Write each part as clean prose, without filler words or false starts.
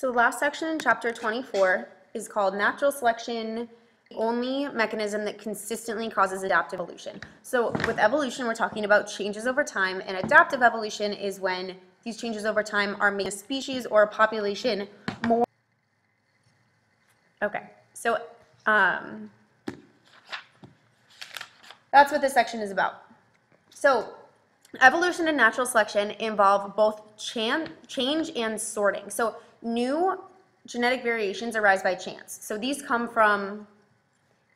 So the last section in chapter 24 is called Natural Selection, the only mechanism that consistently causes adaptive evolution. So with evolution, we're talking about changes over time, and adaptive evolution is when these changes over time are making a species or a population more. Okay, so that's what this section is about. So evolution and natural selection involve both change and sorting. So new genetic variations arise by chance. So these come from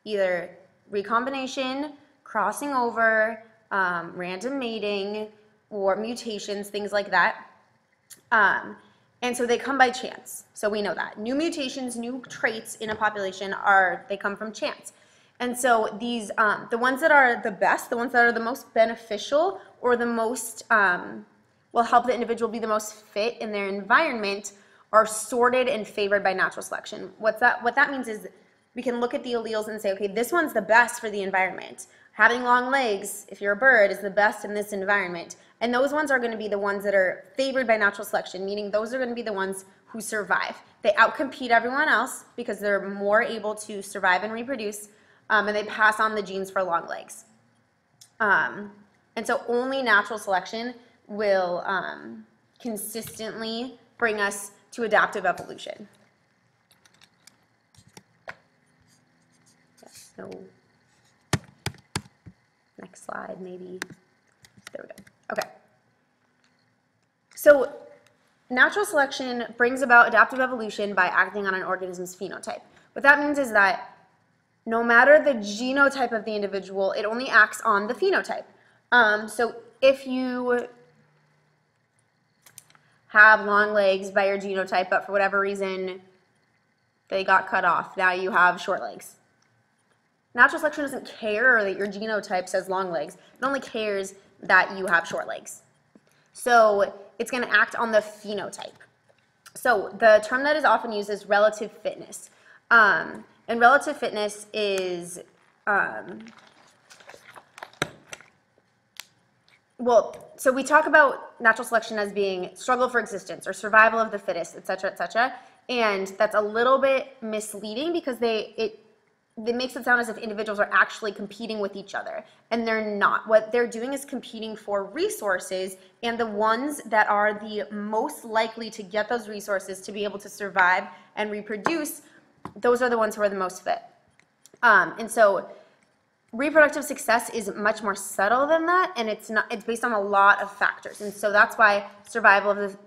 either recombination, crossing over, random mating, or mutations, things like that. And so they come by chance. So we know that. New mutations, new traits in a population they come from chance. And so these, the ones that are the best, the ones that are the most beneficial or the most, will help the individual be the most fit in their environment are sorted and favored by natural selection. What that means is we can look at the alleles and say, okay, this one's the best for the environment. Having long legs, if you're a bird, is the best in this environment. And those ones are going to be the ones that are favored by natural selection, meaning those are going to be the ones who survive. They outcompete everyone else because they're more able to survive and reproduce, and they pass on the genes for long legs. And so only natural selection will consistently bring us to adaptive evolution. Yes, no. Next slide, maybe. There we go. Okay. So natural selection brings about adaptive evolution by acting on an organism's phenotype. What that means is that no matter the genotype of the individual, it only acts on the phenotype. So if you have long legs by your genotype, but for whatever reason they got cut off, now you have short legs. Natural selection doesn't care that your genotype says long legs. It only cares that you have short legs. So it's going to act on the phenotype. So the term that is often used is relative fitness. And relative fitness is, so we talk about natural selection as being struggle for existence or survival of the fittest, et cetera, and that's a little bit misleading because it makes it sound as if individuals are actually competing with each other, and they're not. What they're doing is competing for resources, and the ones that are the most likely to get those resources to be able to survive and reproduce, those are the ones who are the most fit. And so reproductive success is much more subtle than that, and it's based on a lot of factors. And so that's why survival of the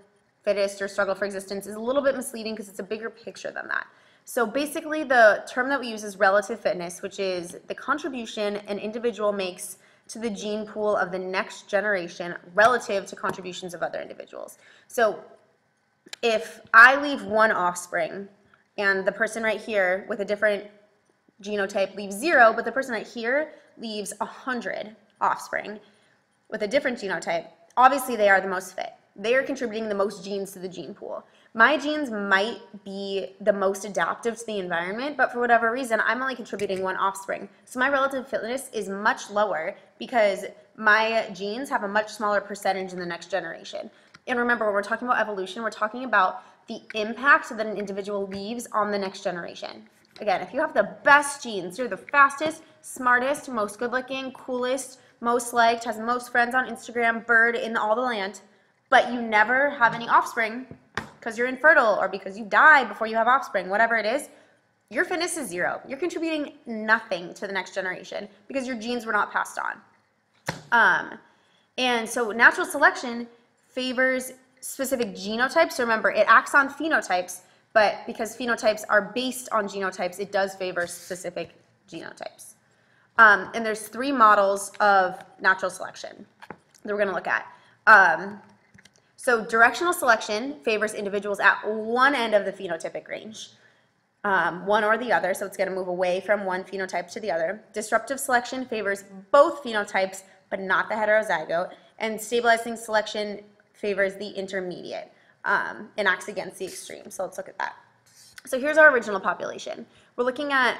fittest or struggle for existence is a little bit misleading because it's a bigger picture than that. So basically the term that we use is relative fitness, which is the contribution an individual makes to the gene pool of the next generation relative to contributions of other individuals. So if I leave one offspring and the person right here with a different genotype leaves 0, but the person right here leaves 100 offspring with a different genotype, obviously they are the most fit. They are contributing the most genes to the gene pool. My genes might be the most adaptive to the environment, but for whatever reason, I'm only contributing 1 offspring. So my relative fitness is much lower because my genes have a much smaller percentage in the next generation. And remember, when we're talking about evolution, we're talking about the impact that an individual leaves on the next generation. Again, if you have the best genes, you're the fastest, smartest, most good-looking, coolest, most liked, has most friends on Instagram, bird in all the land, but you never have any offspring because you're infertile or because you die before you have offspring, whatever it is, your fitness is 0. You're contributing nothing to the next generation because your genes were not passed on. And so natural selection favors specific genotypes. So remember, it acts on phenotypes, but because phenotypes are based on genotypes, it does favor specific genotypes. And there's 3 models of natural selection that we're going to look at. So directional selection favors individuals at one end of the phenotypic range, one or the other, so it's going to move away from one phenotype to the other. Disruptive selection favors both phenotypes, but not the heterozygote. And stabilizing selection favors the intermediate and acts against the extreme. So let's look at that. So here's our original population. We're looking at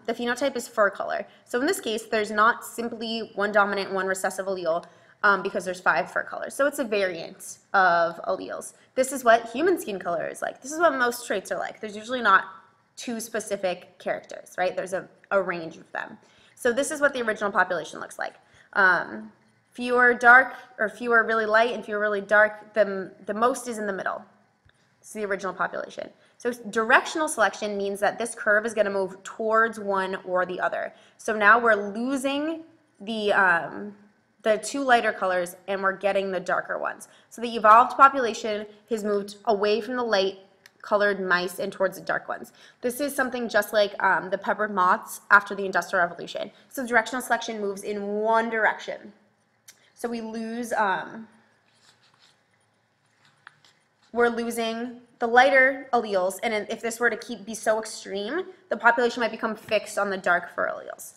the phenotype is fur color. So in this case, there's not simply one dominant, one recessive allele. because there's 5 fur colors. So it's a variant of alleles. This is what human skin color is like. This is what most traits are like. There's usually not 2 specific characters, right? There's a range of them. So this is what the original population looks like. Fewer dark, or fewer really light, and fewer really dark. The most is in the middle. It's the original population. So directional selection means that this curve is going to move towards one or the other. So now we're losing the 2 lighter colors and we're getting the darker ones. So the evolved population has moved away from the light colored mice and towards the dark ones. This is something just like the peppered moths after the Industrial Revolution. So directional selection moves in one direction. So we lose, we're losing the lighter alleles, and if this were to be so extreme, the population might become fixed on the dark fur alleles.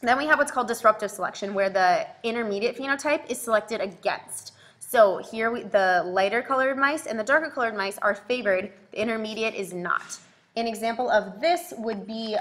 Then we have what's called disruptive selection, where the intermediate phenotype is selected against. So here the lighter colored mice and the darker colored mice are favored, the intermediate is not. An example of this would be,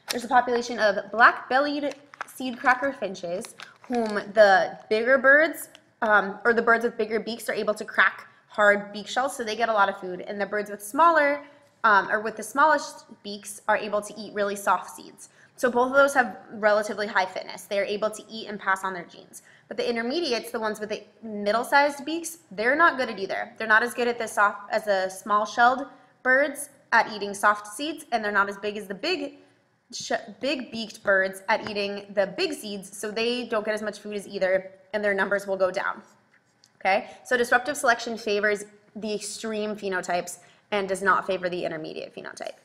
there's a population of black-bellied seed cracker finches, whom the bigger birds, or the birds with bigger beaks, are able to crack hard beak shells, so they get a lot of food, and the birds with smaller, or with the smallest beaks, are able to eat really soft seeds. So both of those have relatively high fitness. They are able to eat and pass on their genes. But the intermediates, the ones with the middle-sized beaks, they're not good at either. They're not as good at the small-shelled birds at eating soft seeds, and they're not as big as the big beaked birds at eating the big seeds, so they don't get as much food as either, and their numbers will go down. Okay, so disruptive selection favors the extreme phenotypes and does not favor the intermediate phenotype.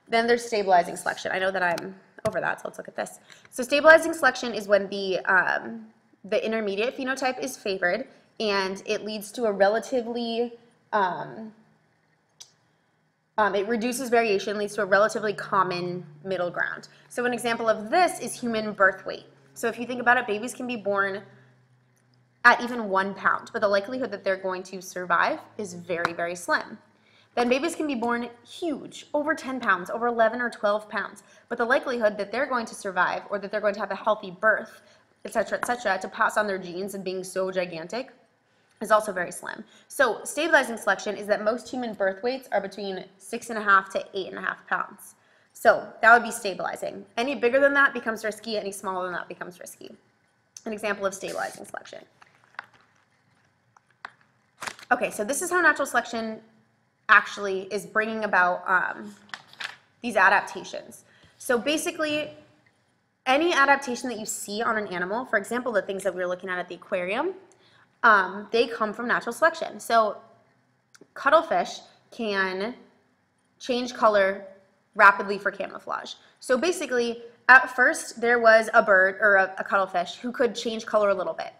Then there's stabilizing selection. I know that I'm over that, so let's look at this. So stabilizing selection is when the intermediate phenotype is favored, and it leads to a relatively, it reduces variation, leads to a relatively common middle ground. So an example of this is human birth weight. So if you think about it, babies can be born at even 1 pound, but the likelihood that they're going to survive is very, very slim. Then babies can be born huge, over 10 pounds, over 11 or 12 pounds, but the likelihood that they're going to survive or that they're going to have a healthy birth, et cetera, to pass on their genes and being so gigantic is also very slim. So stabilizing selection is that most human birth weights are between 6.5 to 8.5 pounds. So that would be stabilizing. Any bigger than that becomes risky, any smaller than that becomes risky. An example of stabilizing selection. Okay, so this is how natural selection actually is bringing about these adaptations. So basically, any adaptation that you see on an animal, for example, the things that we were looking at the aquarium, they come from natural selection. So cuttlefish can change color rapidly for camouflage. So basically, at first, there was a bird or a cuttlefish who could change color a little bit.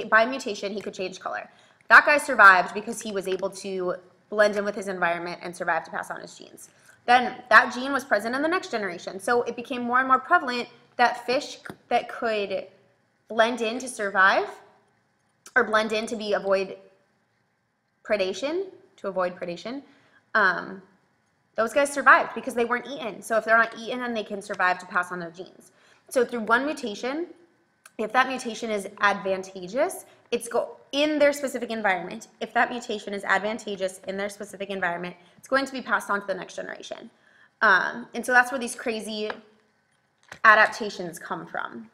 By mutation, he could change color. That guy survived because he was able to blend in with his environment and survive to pass on his genes. Then that gene was present in the next generation. So it became more and more prevalent that fish that could blend in to survive, or blend in to avoid predation, those guys survived because they weren't eaten. So if they're not eaten, then they can survive to pass on their genes. So through one mutation, if that mutation is advantageous, in their specific environment. If that mutation is advantageous in their specific environment, it's going to be passed on to the next generation. And so that's where these crazy adaptations come from.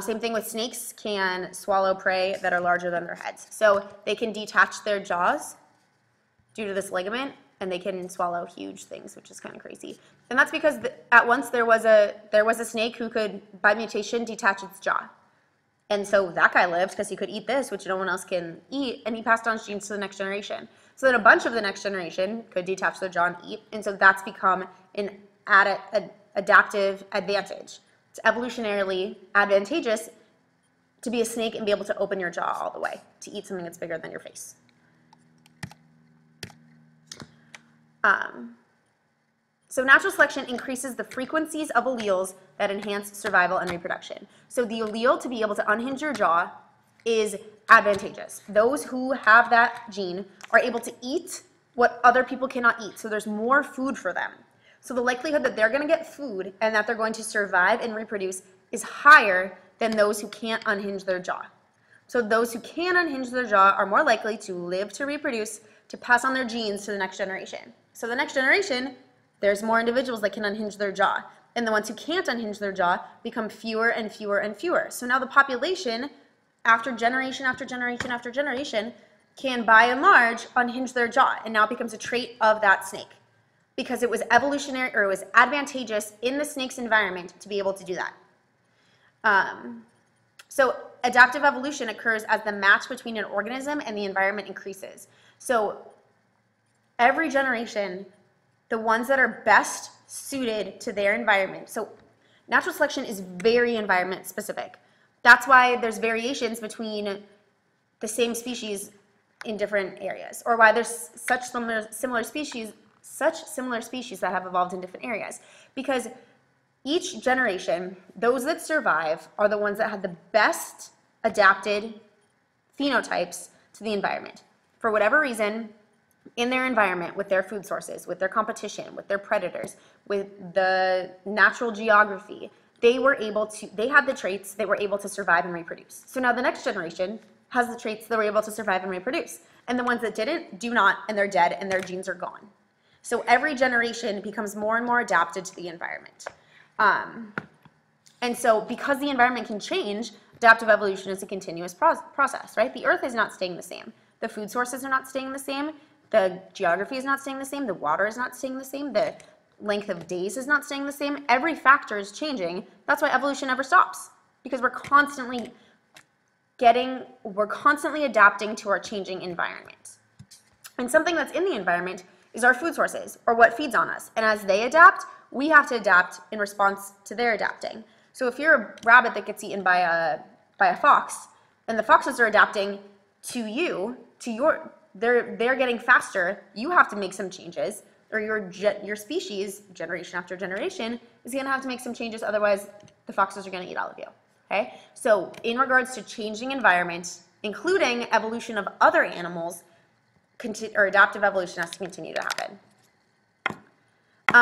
Same thing with snakes can swallow prey that are larger than their heads. So they can detach their jaws due to this ligament, and they can swallow huge things, which is kind of crazy. And that's because at once there was a snake who could, by mutation, detach its jaw. And so that guy lived because he could eat this, which no one else can eat, and he passed on genes to the next generation. So then a bunch of the next generation could detach their jaw and eat, and so that's become an adaptive advantage. It's evolutionarily advantageous to be a snake and be able to open your jaw all the way to eat something that's bigger than your face. So natural selection increases the frequencies of alleles that enhance survival and reproduction. So the allele to be able to unhinge your jaw is advantageous. Those who have that gene are able to eat what other people cannot eat, so there's more food for them. So the likelihood that they're going to get food and that they're going to survive and reproduce is higher than those who can't unhinge their jaw. So those who can unhinge their jaw are more likely to live to reproduce, to pass on their genes to the next generation. So the next generation, there's more individuals that can unhinge their jaw. And the ones who can't unhinge their jaw become fewer and fewer and fewer. So now the population, after generation after generation after generation, can by and large unhinge their jaw. And now it becomes a trait of that snake, because it was evolutionary, or it was advantageous in the snake's environment to be able to do that. So adaptive evolution occurs as the match between an organism and the environment increases. So every generation, the ones that are best suited to their environment. So natural selection is very environment specific. That's why there's variations between the same species in different areas, or why there's such similar species that have evolved in different areas. Because each generation, those that survive are the ones that had the best adapted phenotypes to the environment. For whatever reason, in their environment, with their food sources, with their competition, with their predators, with the natural geography, they had the traits, they were able to survive and reproduce. So now the next generation has the traits that were able to survive and reproduce. And the ones that didn't, do not, and they're dead, and their genes are gone. So every generation becomes more and more adapted to the environment. And so because the environment can change, adaptive evolution is a continuous process, right? The earth is not staying the same. The food sources are not staying the same. The geography is not staying the same. The water is not staying the same. The length of days is not staying the same. Every factor is changing. That's why evolution never stops, because we're constantly adapting to our changing environment. And something that's in the environment is our food sources, or what feeds on us. And as they adapt, we have to adapt in response to their adapting. So if you're a rabbit that gets eaten by a fox, and the foxes are adapting to you, they're getting faster, you have to make some changes, or your species, generation after generation, is going to have to make some changes, otherwise the foxes are going to eat all of you. Okay? So in regards to changing environment, including evolution of other animals, or adaptive evolution has to continue to happen.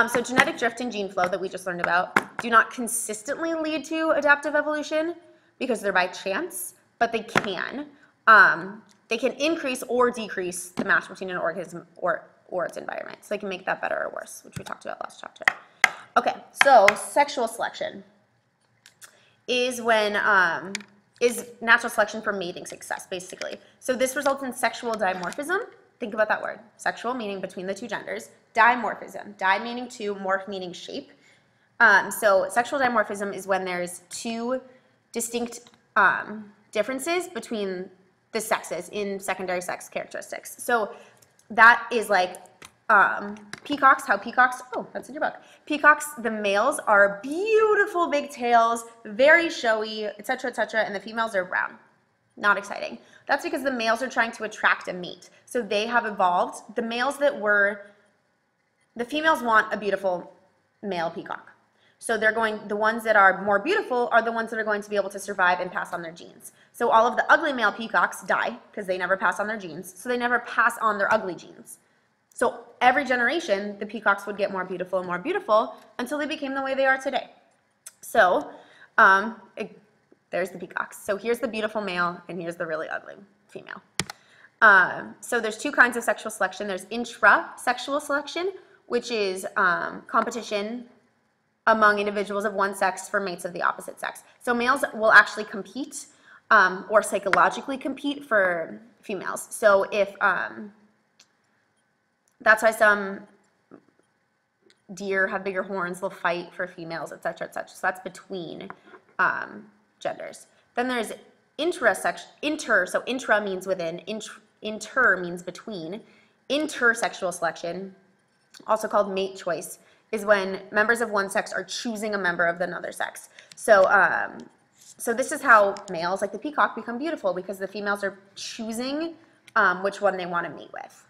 So genetic drift and gene flow that we just learned about do not consistently lead to adaptive evolution because they're by chance, but they can. They can increase or decrease the match between an organism or its environment. So they can make that better or worse, which we talked about last chapter. Okay, so sexual selection is is natural selection for mating success, basically. So this results in sexual dimorphism. Think about that word. Sexual meaning between the two genders. Dimorphism. Di meaning two, morph meaning shape. So sexual dimorphism is when there's two distinct differences between the sexes in secondary sex characteristics. So that is like peacocks, oh, that's in your book. Peacocks, the males are beautiful big tails, very showy, etc., and the females are brown. Not exciting. That's because the males are trying to attract a mate. So they have evolved. The females want a beautiful male peacock. So the ones that are more beautiful are the ones that are going to be able to survive and pass on their genes. So all of the ugly male peacocks die because they never pass on their genes. So they never pass on their ugly genes. So every generation, the peacocks would get more beautiful and more beautiful until they became the way they are today. So there's the peacocks. So here's the beautiful male, and here's the really ugly female. So there's two kinds of sexual selection. There's intra-sexual selection, which is competition among individuals of one sex for mates of the opposite sex. So males will actually compete or psychologically compete for females. So if that's why some deer have bigger horns, they'll fight for females, etc., etc. So that's between genders. Then there's so intra means within, inter means between. Intersexual selection, also called mate choice, is when members of one sex are choosing a member of another sex. So so this is how males, like the peacock, become beautiful, because the females are choosing which one they want to mate with.